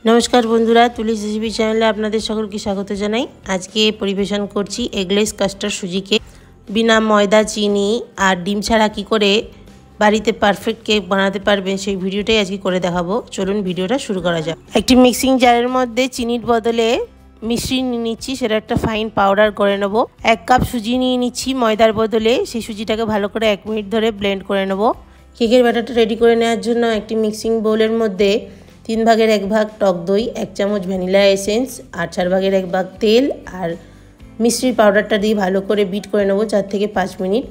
नमस्कार बंधुरा तुलिस रेसिपी चैनले आपनादेर सकलके स्वागत जानाई। आज के परिवेशन करछि एगलेस कास्टार्ड सुजी केक। बिना मयदा चीनी और डिम छाड़ा कि करे बाड़ीते पारफेक्ट केक बनाते पारबेन सेई भिडियोटाई आज के करे देखाबो। चलुन भिडियोटा शुरू करा जाक। एकटी मिक्सिंग जारेर मধ্যে चिनिर बदले मिश्री निये निচ্ছি, सेटा একটা फाइन पाउडार करे नेब। 1 কাপ सुजी निये निচ্ছি मयदार बदले, सेई सुजिटाके भालो करे 1 मिनिट धरे ब्लेंड करे नेब। केकेर ব্যাটারটা रेडी करे नेওয়ার জন্য একটি মিক্সিং বোলের মধ্যে 3 ভাগের 1 ভাগ টক দই, 1 চামচ ভ্যানিলা এসেন্স আর 4 ভাগের 1 ভাগ তেল আর মিশ্রির পাউডারটা দিয়ে ভালো করে বিট করে নেব 4 থেকে 5 মিনিট।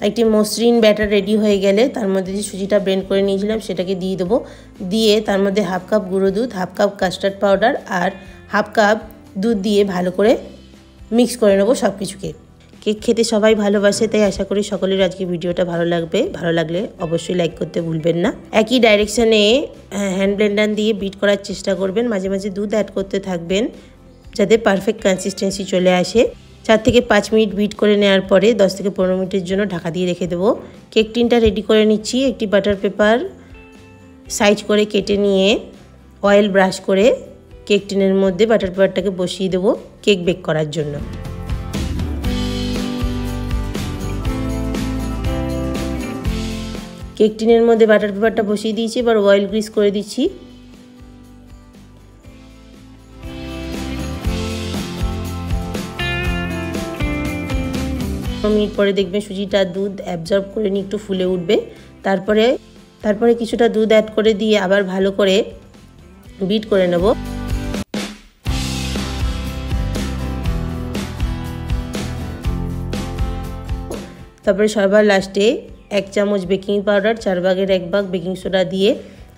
একটি মসৃণ ব্যাটার রেডি হয়ে গেলে তার মধ্যে যে সুজিটা ব্লেন্ড করে নিয়েছিলাম সেটাকে দিয়ে দেবো। দিয়ে তার মধ্যে হাফ কাপ গুঁড়ো দুধ, হাফ কাপ কাস্টার্ড পাউডার আর হাফ কাপ দুধ দিয়ে ভালো করে মিক্স করে নেব সব কিছুকে। কেক খেতে সবাই ভালোবাসে, তাই আশা করি সকলের আজকে ভিডিওটা ভালো লাগবে। ভালো লাগলে অবশ্যই লাইক করতে ভুলবেন না। একই ডাইরেকশনে হ্যান্ড ব্লেন্ডার দিয়ে বিট করার চেষ্টা করবেন, মাঝে মাঝে দুধ অ্যাড করতে থাকবেন যাতে পারফেক্ট কনসিস্টেন্সি চলে আসে। 4 থেকে 5 মিনিট বিট করে নেওয়ার পরে 10 থেকে 15 মিনিটের জন্য ঢাকা দিয়ে রেখে দেবো। কেক টিনটা রেডি করে নিচ্ছি। একটি বাটার পেপার সাইজ করে কেটে নিয়ে অয়েল ব্রাশ করে কেক টিনের মধ্যে বাটার পেপারটাকে বসিয়ে দেবো কেক বেক করার জন্য। কেক টিনের মধ্যে বাটার পেপারটা বসিয়ে দিয়েছি, এবার অয়েল গ্রিস করে দিচ্ছি। মিনিট পরে দেখবেন সুজিটা দুধ অ্যাবজর্ব করে নিয়ে একটু ফুলে উঠবে। তারপরে কিছুটা দুধ অ্যাড করে দিয়ে আবার ভালো করে বিট করে নেব। তারপরে সবার লাস্টে 1 চামচ বেকিং পাউডার, 4 ভাগের 1 ভাগ বেকিং সোডা দিয়ে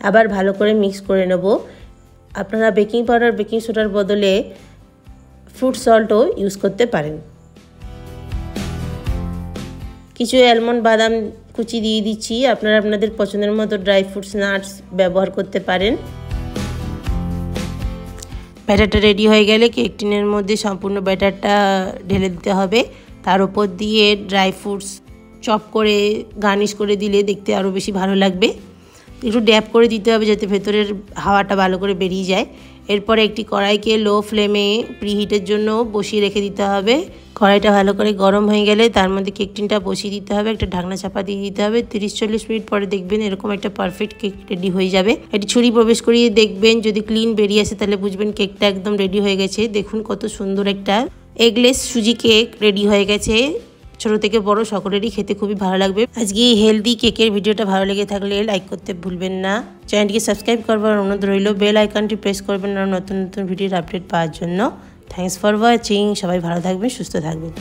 আবার ভালো করে মিক্স করে নেব। আপনারা বেকিং পাউডার বেকিং সোডার বদলে ফ্রুট সল্টও ইউজ করতে পারেন। কিছু অ্যালমন্ড বাদাম কুচি দিয়ে দিচ্ছি, আপনারা আপনাদের পছন্দের মতো ড্রাই ফ্রুটস নাটস ব্যবহার করতে পারেন। ব্যাটারটা রেডি হয়ে গেলে কেক টিনের মধ্যে সম্পূর্ণ ব্যাটারটা ঢেলে দিতে হবে। তার উপর দিয়ে ড্রাই ফ্রুটস চপ করে গার্নিশ করে দিলে দেখতে আরও বেশি ভালো লাগবে। একটু ড্যাপ করে দিতে হবে যাতে ভেতরের হাওয়াটা ভালো করে বেরিয়ে যায়। এরপরে একটি কড়াইকে লো ফ্লেমে প্রিহিটের জন্য বসিয়ে রেখে দিতে হবে। কড়াইটা ভালো করে গরম হয়ে গেলে তার মধ্যে কেক টিনটা বসিয়ে দিতে হবে, একটা ঢাকনা চাপা দিয়ে দিতে হবে। 30-40 মিনিট পরে দেখবেন এরকম একটা পারফেক্ট কেক রেডি হয়ে যাবে। একটি ছুরি প্রবেশ করিয়ে দেখবেন, যদি ক্লিন বেরিয়ে আসে তাহলে বুঝবেন কেকটা একদম রেডি হয়ে গেছে। দেখুন কত সুন্দর একটা এগলেস সুজি কেক রেডি হয়ে গেছে। ছোট থেকে বড় সকলেরই খেতে খুবই ভালো লাগবে। আজকে এই হেলদি কেকের ভিডিওটা ভালো লেগে থাকলে লাইক করতে ভুলবেন না। চ্যানেলটিকে সাবস্ক্রাইব করবার অনুরোধ রইল। বেল আইকনটি প্রেস করবেন আর নতুন নতুন ভিডিওর আপডেট পাওয়ার জন্য। Thanks for watching. সবাই ভালো থাকবেন, সুস্থ থাকবেন।